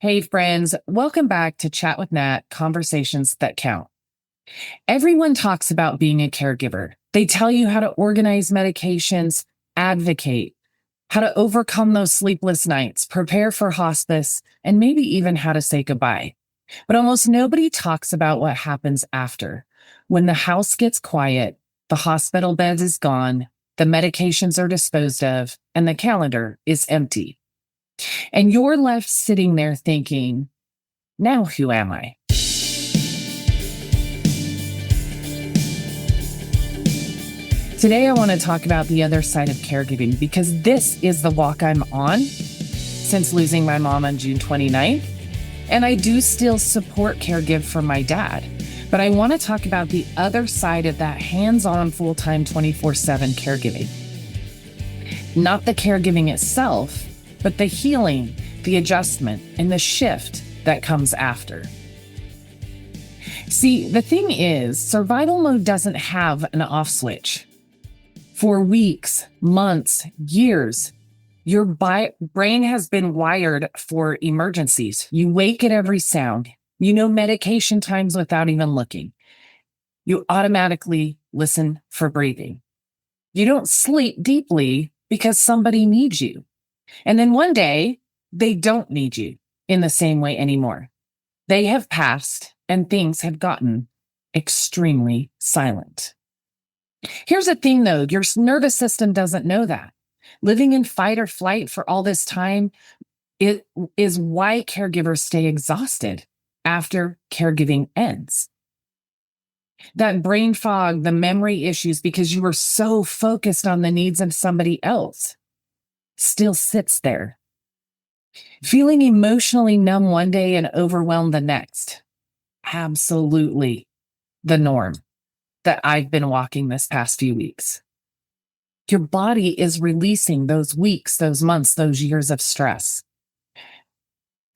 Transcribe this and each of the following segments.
Hey, friends, welcome back to Chat with Nat Conversations That Count. Everyone talks about being a caregiver. They tell you how to organize medications, advocate, how to overcome those sleepless nights, prepare for hospice, and maybe even how to say goodbye. But almost nobody talks about what happens after. When the house gets quiet, the hospital bed is gone, the medications are disposed of, and the calendar is empty. And you're left sitting there thinking, now who am I? Today, I want to talk about the other side of caregiving because this is the walk I'm on since losing my mom on June 29th. And I do still support caregive for my dad. But I want to talk about the other side of that hands-on, full-time, 24/7 caregiving. Not the caregiving itself, but the healing, the adjustment, and the shift that comes after. See, the thing is, survival mode doesn't have an off switch. For weeks, months, years, your brain has been wired for emergencies. You wake at every sound. You know medication times without even looking. You automatically listen for breathing. You don't sleep deeply because somebody needs you. And then one day, they don't need you in the same way anymore. They have passed and things have gotten extremely silent. Here's the thing though, your nervous system doesn't know that. Living in fight or flight for all this time, it is why caregivers stay exhausted after caregiving ends. That brain fog, the memory issues, because you were so focused on the needs of somebody else, still sits there. Feeling emotionally numb one day and overwhelmed the next. Absolutely the norm that I've been walking this past few weeks. Your body is releasing those weeks, those months, those years of stress.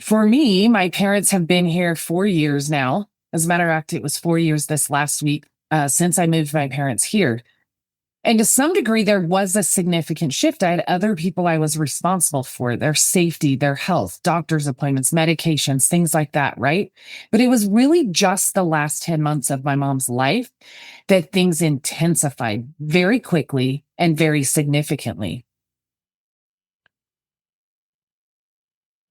For me, my parents have been here 4 years now. As a matter of fact, it was 4 years this last week since I moved my parents here. And to some degree, there was a significant shift. I had other people I was responsible for, their safety, their health, doctor's appointments, medications, things like that, right? But it was really just the last 10 months of my mom's life that things intensified very quickly and very significantly.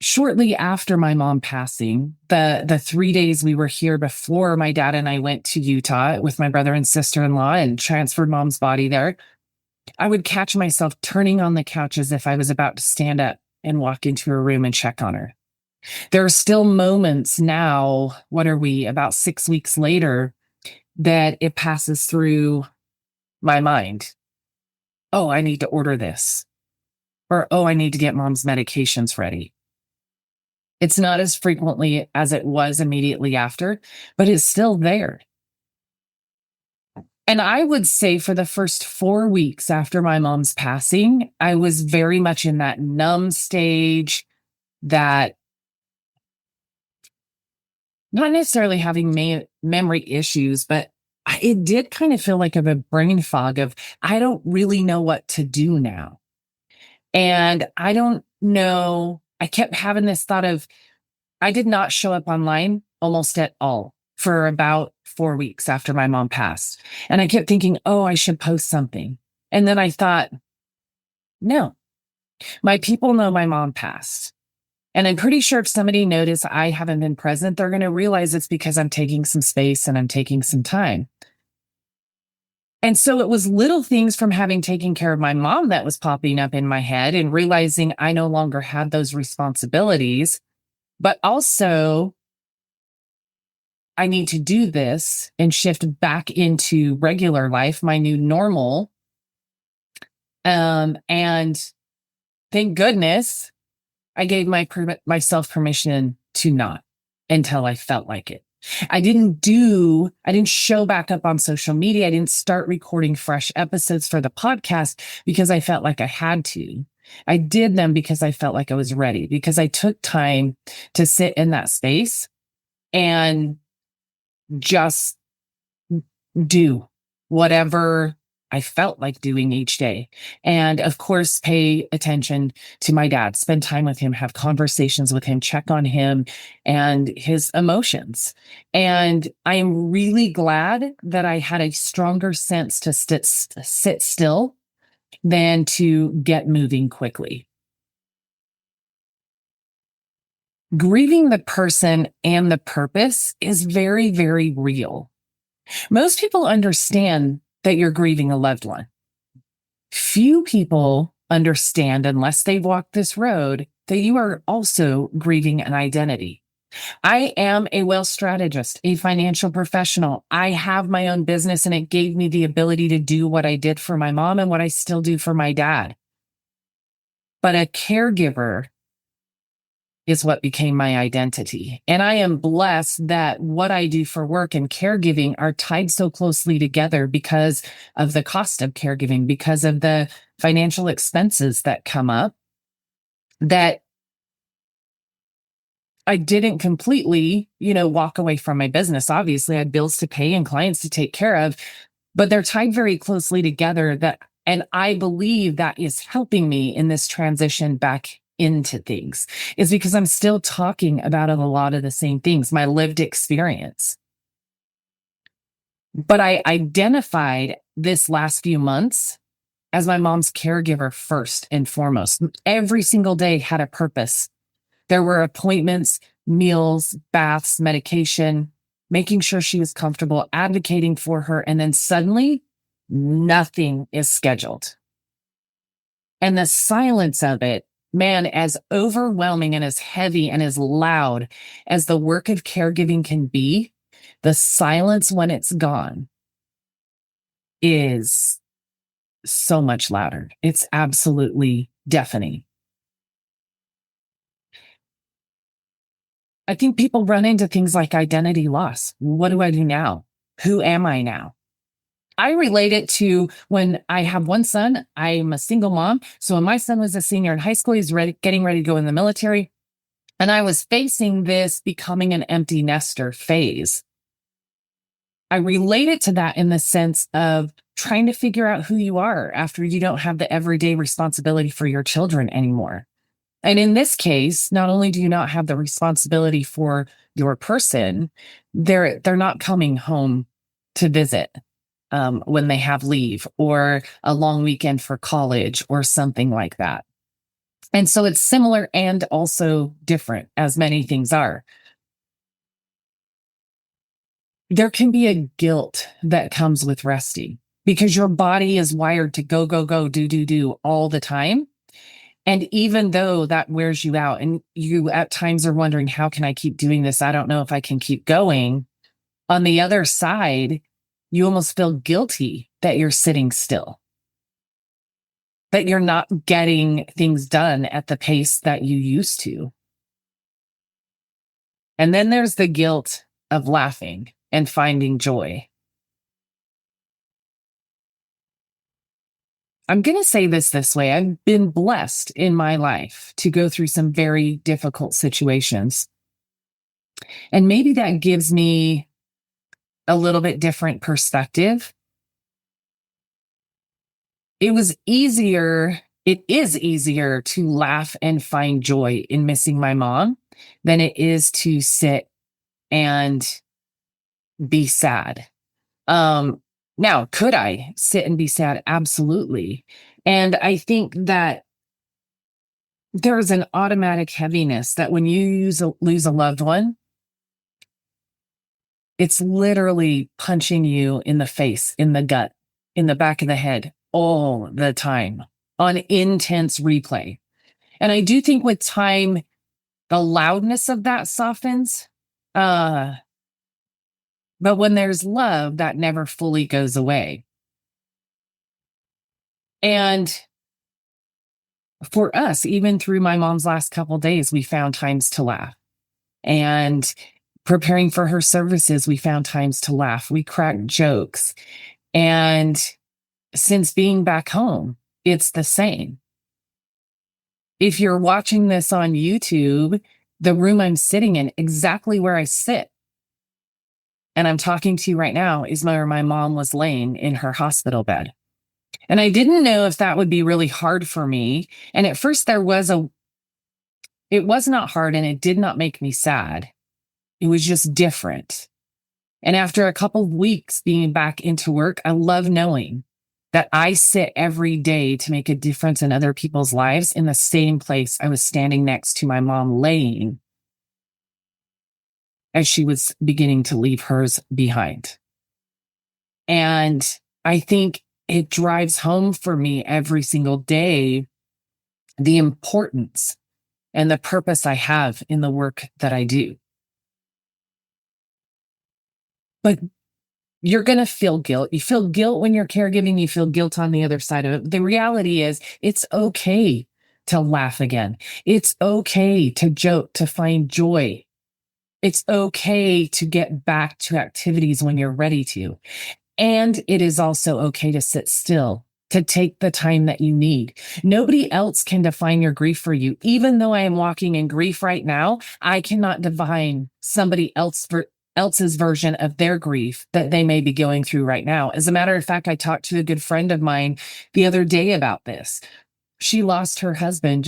Shortly after my mom passing, the 3 days we were here before my dad and I went to Utah with my brother and sister-in-law and transferred mom's body there, I would catch myself turning on the couch as if I was about to stand up and walk into her room and check on her. There are still moments now, what are we, about 6 weeks later, that it passes through my mind. Oh, I need to order this. Or, oh, I need to get mom's medications ready. It's not as frequently as it was immediately after, but it's still there. And I would say for the first 4 weeks after my mom's passing, I was very much in that numb stage, that not necessarily having memory issues, but it did kind of feel like a brain fog of, I don't really know what to do now. And I don't know, I kept having this thought of, I did not show up online almost at all for about 4 weeks after my mom passed. And I kept thinking, oh, I should post something. And then I thought, no, my people know my mom passed. And I'm pretty sure if somebody noticed I haven't been present, they're going to realize it's because I'm taking some space and I'm taking some time. And so it was little things from having taken care of my mom that was popping up in my head and realizing I no longer had those responsibilities, but also I need to do this and shift back into regular life, my new normal. And thank goodness I gave myself permission to not until I felt like it. I didn't show back up on social media. I didn't start recording fresh episodes for the podcast because I felt like I had to. I did them because I felt like I was ready, because I took time to sit in that space and just do whatever I felt like doing each day. And of course, pay attention to my dad, spend time with him, have conversations with him, check on him and his emotions. And I am really glad that I had a stronger sense to sit still than to get moving quickly. Grieving the person and the purpose is very, very real. Most people understand that you're grieving a loved one. Few people understand, unless they've walked this road, that you are also grieving an identity. I am a wealth strategist, a financial professional. I have my own business, and it gave me the ability to do what I did for my mom and what I still do for my dad. But a caregiver is what became my identity. And I am blessed that what I do for work and caregiving are tied so closely together because of the cost of caregiving, because of the financial expenses that come up, that I didn't completely, walk away from my business. Obviously, I had bills to pay and clients to take care of, but they're tied very closely together, and I believe that is helping me in this transition back into things, is because I'm still talking about a lot of the same things, my lived experience. But I identified this last few months as my mom's caregiver first and foremost. Every single day had a purpose. There were appointments, meals, baths, medication, making sure she was comfortable, advocating for her. And then suddenly nothing is scheduled. And the silence of it, man, as overwhelming and as heavy and as loud as the work of caregiving can be, the silence when it's gone is so much louder. It's absolutely deafening. I think people run into things like identity loss. What do I do now? Who am I now? I relate it to when I have one son. I'm a single mom. So when my son was a senior in high school, he's getting ready to go in the military. And I was facing this becoming an empty nester phase. I relate it to that in the sense of trying to figure out who you are after you don't have the everyday responsibility for your children anymore. And in this case, not only do you not have the responsibility for your person, they're not coming home to visit when they have leave or a long weekend for college or something like that. And so it's similar and also different, as many things are. There can be a guilt that comes with resting because your body is wired to go, go, go, do all the time. And even though that wears you out and you at times are wondering, how can I keep doing this? I don't know if I can keep going. On the other side, you almost feel guilty that you're sitting still, that you're not getting things done at the pace that you used to. And then there's the guilt of laughing and finding joy. I'm going to say this way. I've been blessed in my life to go through some very difficult situations. And maybe that gives me a little bit different perspective. It is easier to laugh and find joy in missing my mom than it is to sit and be sad. Now, could I sit and be sad? Absolutely. And I think that there's an automatic heaviness that when you lose a loved one, it's literally punching you in the face, in the gut, in the back of the head all the time on intense replay. And I do think with time, the loudness of that softens. But when there's love, that never fully goes away. And for us, even through my mom's last couple of days, we found times to laugh. And preparing for her services, we found times to laugh. We cracked jokes. And since being back home, it's the same. If you're watching this on YouTube, the room I'm sitting in, exactly where I sit, and I'm talking to you right now, is where my mom was laying in her hospital bed. And I didn't know if that would be really hard for me. And at first it was not hard and it did not make me sad. It was just different. And after a couple of weeks being back into work, I love knowing that I sit every day to make a difference in other people's lives in the same place I was standing next to my mom laying as she was beginning to leave hers behind. And I think it drives home for me every single day the importance and the purpose I have in the work that I do. But you're going to feel guilt. You feel guilt when you're caregiving. You feel guilt on the other side of it. The reality is it's okay to laugh again. It's okay to joke, to find joy. It's okay to get back to activities when you're ready to. And it is also okay to sit still, to take the time that you need. Nobody else can define your grief for you. Even though I am walking in grief right now, I cannot define somebody else's version of their grief that they may be going through right now. As a matter of fact, I talked to a good friend of mine the other day about this. She lost her husband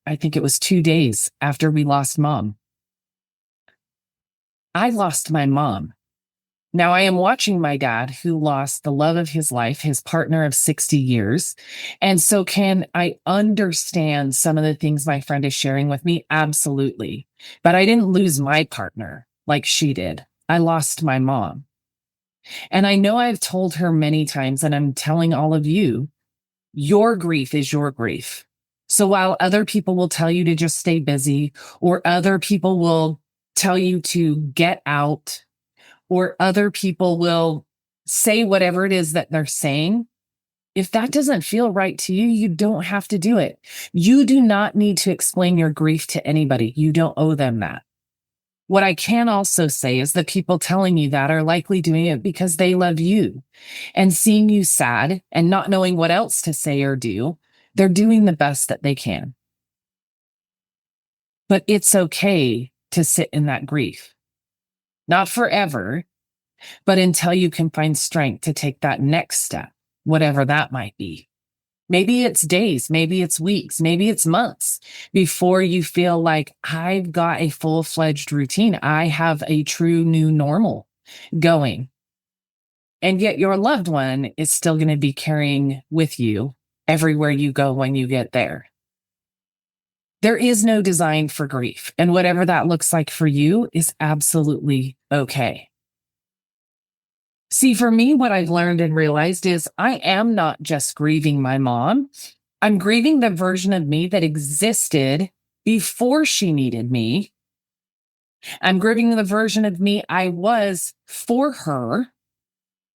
I think it was 2 days after we lost mom. I lost my mom. Now I am watching my dad, who lost the love of his life, his partner of 60 years. And so can I understand some of the things my friend is sharing with me? Absolutely. But I didn't lose my partner like she did. I lost my mom. And I know I've told her many times, and I'm telling all of you, your grief is your grief. So while other people will tell you to just stay busy, or other people will tell you to get out, or other people will say whatever it is that they're saying, if that doesn't feel right to you, you don't have to do it. You do not need to explain your grief to anybody. You don't owe them that. What I can also say is the people telling you that are likely doing it because they love you, and seeing you sad and not knowing what else to say or do, they're doing the best that they can. But it's okay to sit in that grief. Not forever, but until you can find strength to take that next step, whatever that might be. Maybe it's days, maybe it's weeks, maybe it's months before you feel like I've got a full-fledged routine. I have a true new normal going. And yet your loved one is still going to be carrying with you everywhere you go when you get there. There is no design for grief, and whatever that looks like for you is absolutely okay. See, for me, what I've learned and realized is I am not just grieving my mom. I'm grieving the version of me that existed before she needed me. I'm grieving the version of me I was for her,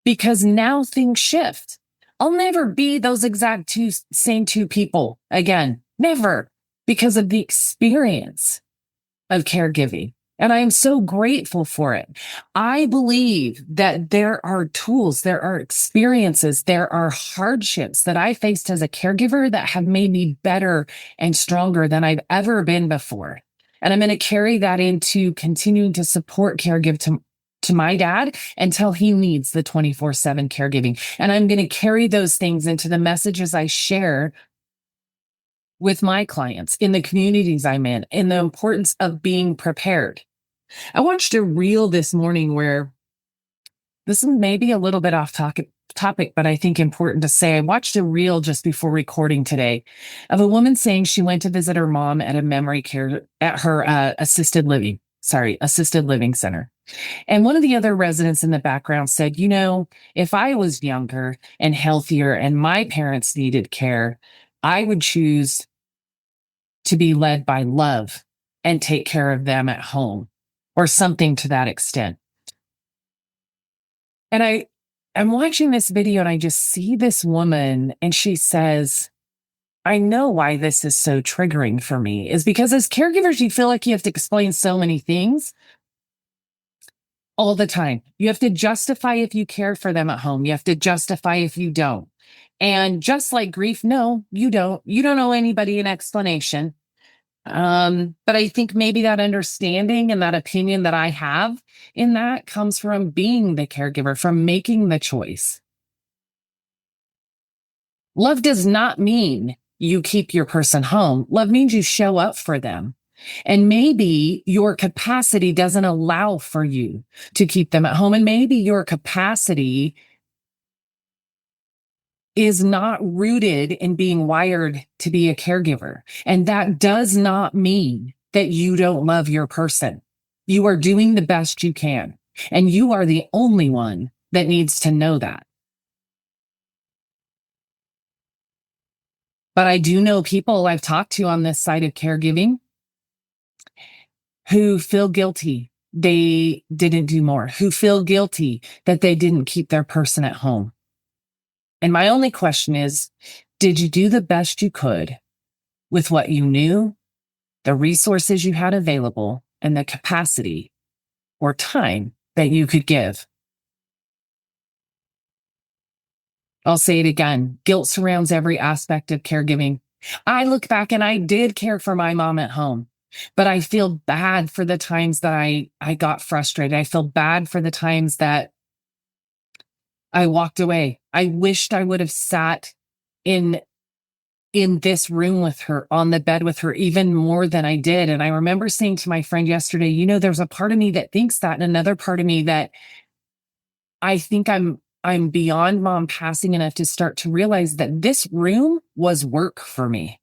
because now things shift. I'll never be those exact same two people again. Never, because of the experience of caregiving. And I am so grateful for it. I believe that there are tools, there are experiences, there are hardships that I faced as a caregiver that have made me better and stronger than I've ever been before. And I'm going to carry that into continuing to support caregive to my dad until he needs the 24/7 caregiving. And I'm going to carry those things into the messages I share with my clients, in the communities I'm in the importance of being prepared. I watched a reel this morning where, this is maybe a little bit off topic, but I think important to say. I watched a reel just before recording today of a woman saying she went to visit her mom at a memory care, at her assisted living center. And one of the other residents in the background said, if I was younger and healthier and my parents needed care, I would choose to be led by love and take care of them at home, or something to that extent. And I'm watching this video and I just see this woman, and she says, I know why this is so triggering for me is because as caregivers, you feel like you have to explain so many things all the time. You have to justify if you care for them at home. You have to justify if you don't. And just like grief, no, you don't. You don't owe anybody an explanation. But I think maybe that understanding and that opinion that I have in that comes from being the caregiver, from making the choice. Love does not mean you keep your person home. Love means you show up for them. And maybe your capacity doesn't allow for you to keep them at home. And maybe your capacity is not rooted in being wired to be a caregiver. And that does not mean that you don't love your person. You are doing the best you can. And you are the only one that needs to know that. But I do know people I've talked to on this side of caregiving who feel guilty they didn't do more, who feel guilty that they didn't keep their person at home. And my only question is, did you do the best you could with what you knew, the resources you had available, and the capacity or time that you could give? I'll say it again. Guilt surrounds every aspect of caregiving. I look back and I did care for my mom at home, but I feel bad for the times that I got frustrated. I feel bad for the times that I walked away. I wished I would have sat in this room with her, on the bed with her, even more than I did. And I remember saying to my friend yesterday, there's a part of me that thinks that, and another part of me that I think I'm beyond mom passing enough to start to realize that this room was work for me.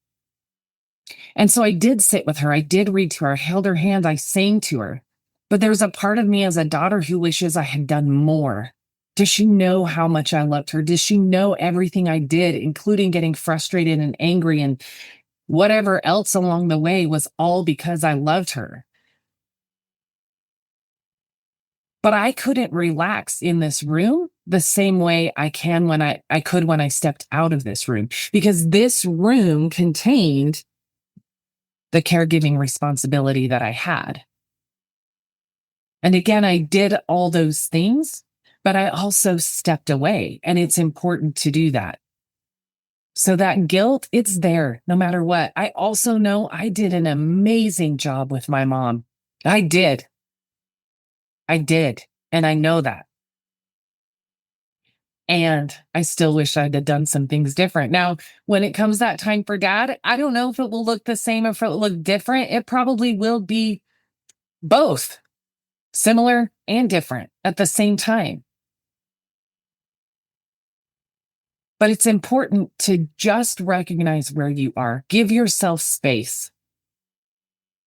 And so I did sit with her. I did read to her. I held her hand. I sang to her. But there's a part of me as a daughter who wishes I had done more. Does she know how much I loved her? Does she know everything I did, including getting frustrated and angry and whatever else along the way was all because I loved her? But I couldn't relax in this room the same way I could when I stepped out of this room, because this room contained the caregiving responsibility that I had. And again, I did all those things, but I also stepped away, and it's important to do that. So that guilt, it's there no matter what. I also know I did an amazing job with my mom. I did. And I know that. And I still wish I'd have done some things different. Now, when it comes that time for dad, I don't know if it will look the same or if it will look different. It probably will be both similar and different at the same time. But it's important to just recognize where you are. Give yourself space.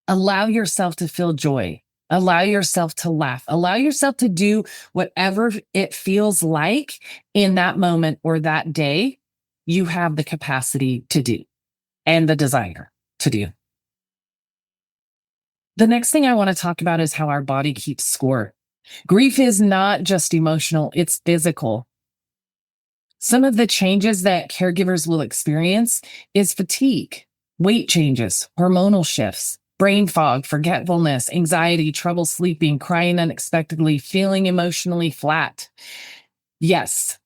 Allow yourself to feel joy. Allow yourself to laugh. Allow yourself to do whatever it feels like in that moment or that day you have the capacity to do and the desire to do. The next thing I want to talk about is how our body keeps score. Grief is not just emotional, it's physical. Some of the changes that caregivers will experience is fatigue, weight changes, hormonal shifts, brain fog, forgetfulness, anxiety, trouble sleeping, crying unexpectedly, feeling emotionally flat. Yes,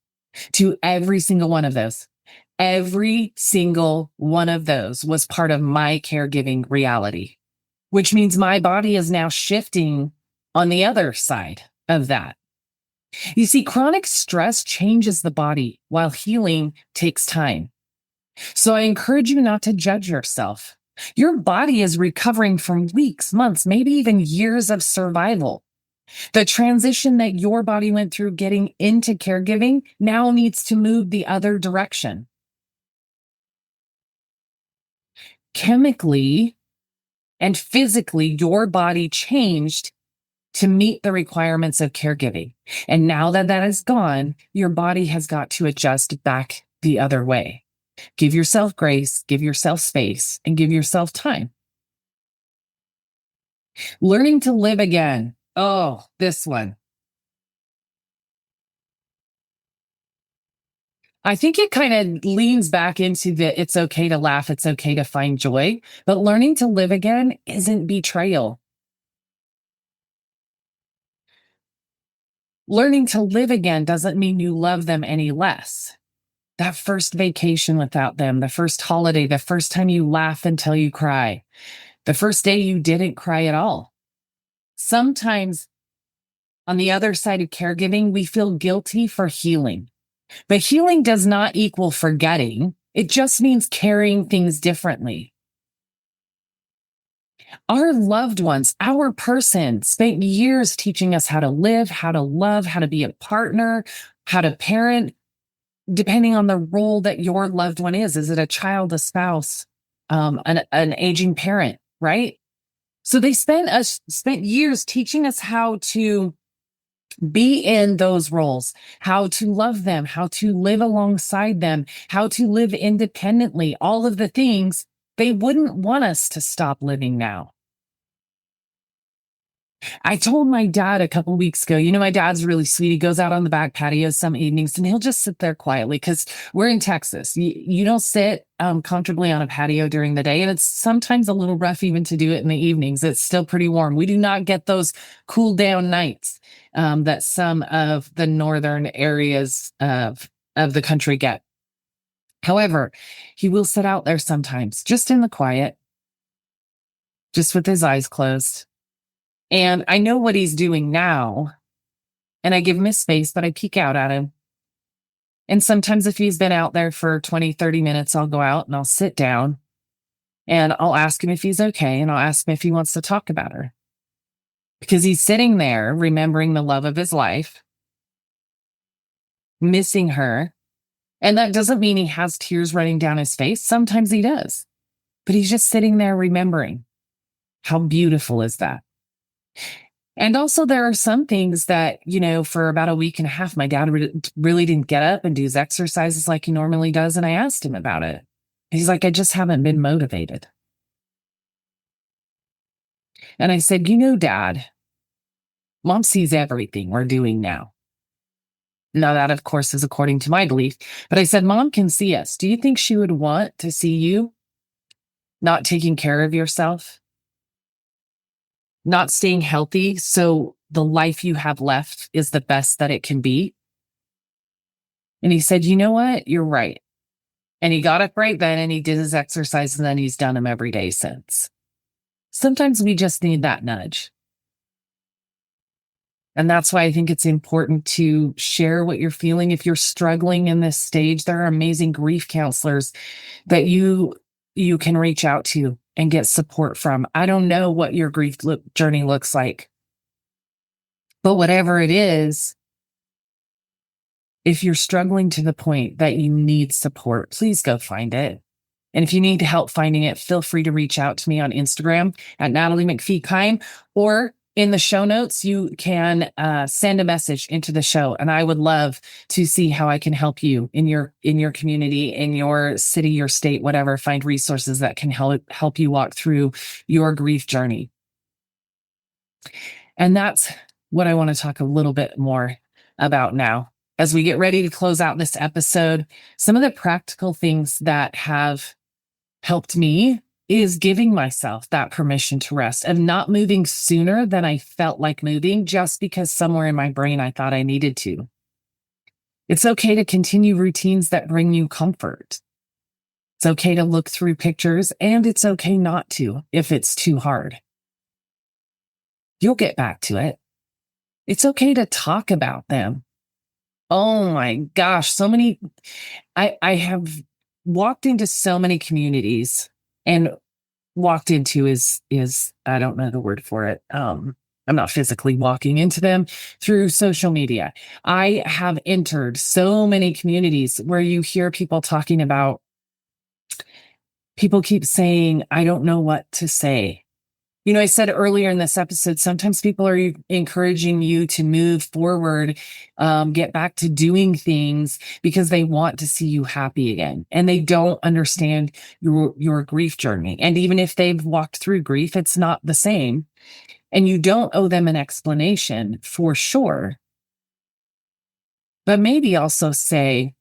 to every single one of those. Every single one of those was part of my caregiving reality, which means my body is now shifting on the other side of that. You see, chronic stress changes the body while healing takes time. So I encourage you not to judge yourself. Your body is recovering from weeks, months, maybe even years of survival. The transition that your body went through getting into caregiving now needs to move the other direction. Chemically and physically, your body changed to meet the requirements of caregiving. And now that that is gone, your body has got to adjust back the other way. Give yourself grace, give yourself space, and give yourself time. Learning to live again. Oh, this one. I think it kind of leans back into the it's okay to laugh, it's okay to find joy, but learning to live again isn't betrayal. Learning to live again doesn't mean you love them any less. That first vacation without them, the first holiday, the first time you laugh until you cry, the first day you didn't cry at all. Sometimes on the other side of caregiving, we feel guilty for healing. But healing does not equal forgetting. It just means carrying things differently. Our loved ones, our person spent years teaching us how to live, how to love, how to be a partner, how to parent, depending on the role that your loved one is. Is it a child, a spouse, an aging parent, right? So they spent years teaching us how to be in those roles, how to love them, how to live alongside them, how to live independently, all of the things they wouldn't want us to stop living now. I told my dad a couple weeks ago, my dad's really sweet. He goes out on the back patio some evenings and he'll just sit there quietly because we're in Texas. You don't sit comfortably on a patio during the day. And it's sometimes a little rough even to do it in the evenings. It's still pretty warm. We do not get those cool down nights that some of the northern areas of the country get. However, he will sit out there sometimes just in the quiet, just with his eyes closed. And I know what he's doing now, and I give him his space, but I peek out at him. And sometimes if he's been out there for 20, 30 minutes, I'll go out and I'll sit down and I'll ask him if he's okay. And I'll ask him if he wants to talk about her. Because he's sitting there remembering the love of his life, missing her. And that doesn't mean he has tears running down his face. Sometimes he does. But he's just sitting there remembering. How beautiful is that? And also there are some things that, for about a week and a half, my dad really didn't get up and do his exercises like he normally does. And I asked him about it. He's like, I just haven't been motivated. And I said, Dad, Mom sees everything we're doing now. Now that, of course, is according to my belief. But I said, Mom can see us. Do you think she would want to see you not taking care of yourself? Not staying healthy so the life you have left is the best that it can be? And he said, you know what? You're right. And he got up right then and he did his exercise and then he's done them every day since. Sometimes we just need that nudge. And that's why I think it's important to share what you're feeling. If you're struggling in this stage, there are amazing grief counselors that you can reach out to and get support from. I don't know what your grief journey looks like, but whatever it is, if you're struggling to the point that you need support, please go find it. And if you need help finding it, feel free to reach out to me on Instagram at Natalie Kime, or in the show notes, you can send a message into the show. And I would love to see how I can help you in your community, in your city, your state, whatever, find resources that can help you walk through your grief journey. And that's what I want to talk a little bit more about now. As we get ready to close out this episode, some of the practical things that have helped me is giving myself that permission to rest and not moving sooner than I felt like moving just because somewhere in my brain I thought I needed to. It's okay to continue routines that bring you comfort. It's okay to look through pictures, and it's okay not to if it's too hard. You'll get back to it. It's okay to talk about them. Oh my gosh, I have walked into so many communities, and walked into is I don't know the word for it. I'm not physically walking into them, through social media. I have entered so many communities where you hear people talking about, people keep saying, I don't know what to say. I said earlier in this episode, sometimes people are encouraging you to move forward, get back to doing things because they want to see you happy again. And they don't understand your grief journey. And even if they've walked through grief, it's not the same. And you don't owe them an explanation for sure. But maybe also say,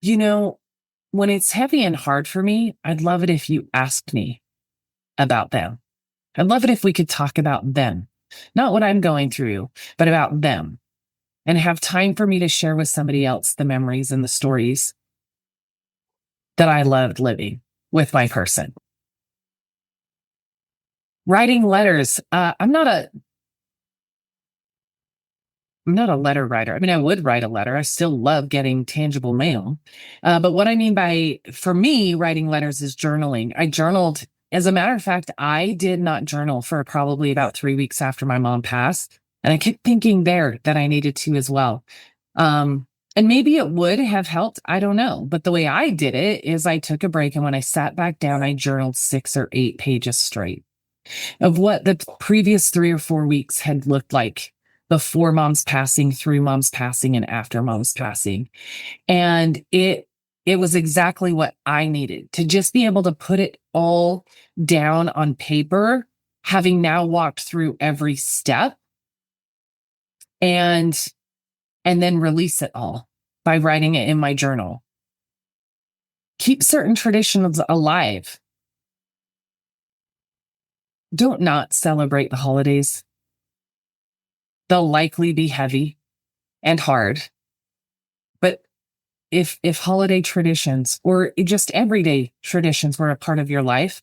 when it's heavy and hard for me, I'd love it if you asked me about them. I'd love it if we could talk about them, not what I'm going through, but about them, and have time for me to share with somebody else the memories and the stories that I loved living with my person. Writing letters. I'm not I'm not a letter writer. I mean, I would write a letter. I still love getting tangible mail. But what I mean by, for me, writing letters is journaling. I journaled. As a matter of fact, I did not journal for probably about 3 weeks after my mom passed. And I kept thinking there that I needed to as well. And maybe it would have helped. I don't know. But the way I did it is I took a break. And when I sat back down, I journaled 6 or 8 pages straight of what the previous 3 or 4 weeks had looked like before mom's passing, through mom's passing, and after mom's passing. And it was exactly what I needed, to just be able to put it all down on paper, having now walked through every step, and then release it all by writing it in my journal. Keep certain traditions alive. Don't not celebrate the holidays. They'll likely be heavy and hard. But if holiday traditions or just everyday traditions were a part of your life,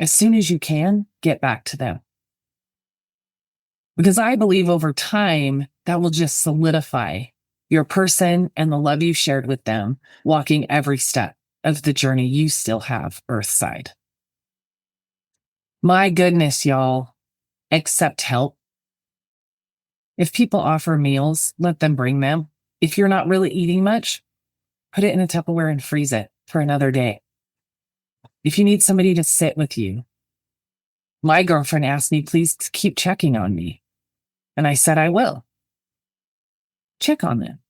as soon as you can, get back to them. Because I believe over time, that will just solidify your person and the love you shared with them, walking every step of the journey you still have earthside. My goodness, y'all, accept help. If people offer meals, let them bring them. If you're not really eating much, put it in a Tupperware and freeze it for another day. If you need somebody to sit with you, my girlfriend asked me, please keep checking on me. And I said, I will. Check on them.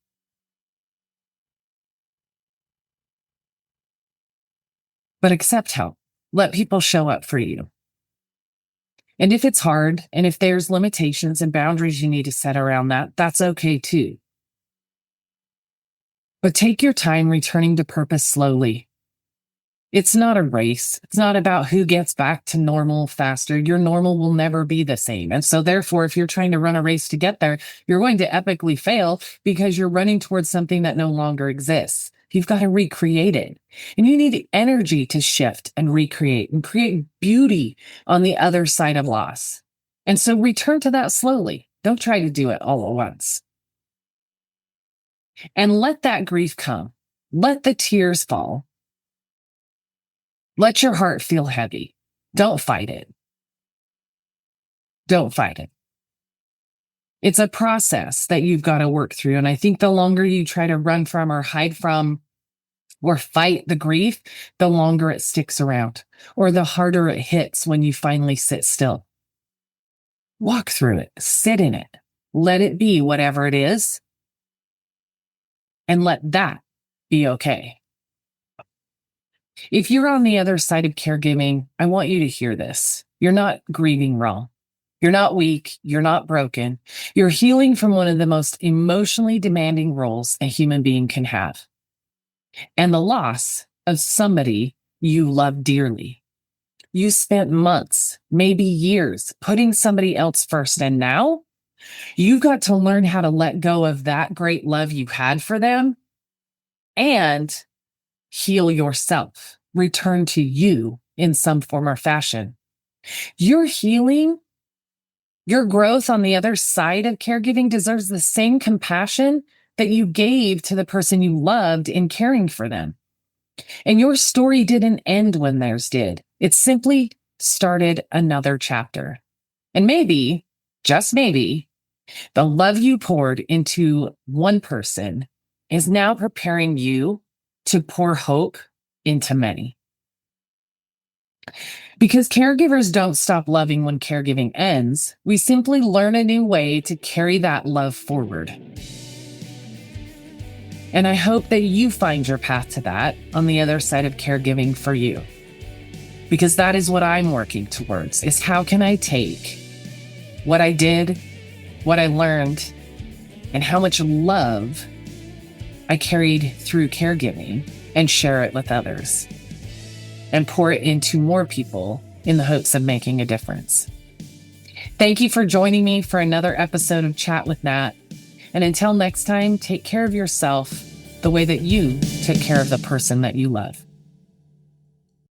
But accept help. Let people show up for you. And if it's hard, and if there's limitations and boundaries you need to set around that, that's okay too. But take your time returning to purpose slowly. It's not a race. It's not about who gets back to normal faster. Your normal will never be the same. And so therefore, if you're trying to run a race to get there, you're going to epically fail because you're running towards something that no longer exists. You've got to recreate it. And you need energy to shift and recreate and create beauty on the other side of loss. And so return to that slowly. Don't try to do it all at once. And let that grief come. Let the tears fall. Let your heart feel heavy. Don't fight it. Don't fight it. It's a process that you've got to work through. And I think the longer you try to run from or hide from or fight the grief, the longer it sticks around or the harder it hits when you finally sit still. Walk through it. Sit in it. Let it be whatever it is. And let that be okay. If you're on the other side of caregiving, I want you to hear this. You're not grieving wrong. You're not weak. You're not broken. You're healing from one of the most emotionally demanding roles a human being can have. And the loss of somebody you love dearly. You spent months, maybe years, putting somebody else first. And now you've got to learn how to let go of that great love you had for them and heal yourself. Return to you in some form or fashion. Your healing, your growth on the other side of caregiving deserves the same compassion that you gave to the person you loved in caring for them. And your story didn't end when theirs did. It simply started another chapter. And maybe, just maybe, the love you poured into one person is now preparing you to pour hope into many. Because caregivers don't stop loving when caregiving ends. We simply learn a new way to carry that love forward. And I hope that you find your path to that on the other side of caregiving for you. Because that is what I'm working towards, is how can I take what I did, what I learned, and how much love I carried through caregiving and share it with others and pour it into more people in the hopes of making a difference. Thank you for joining me for another episode of Chat with Nat. And until next time, take care of yourself the way that you took care of the person that you love.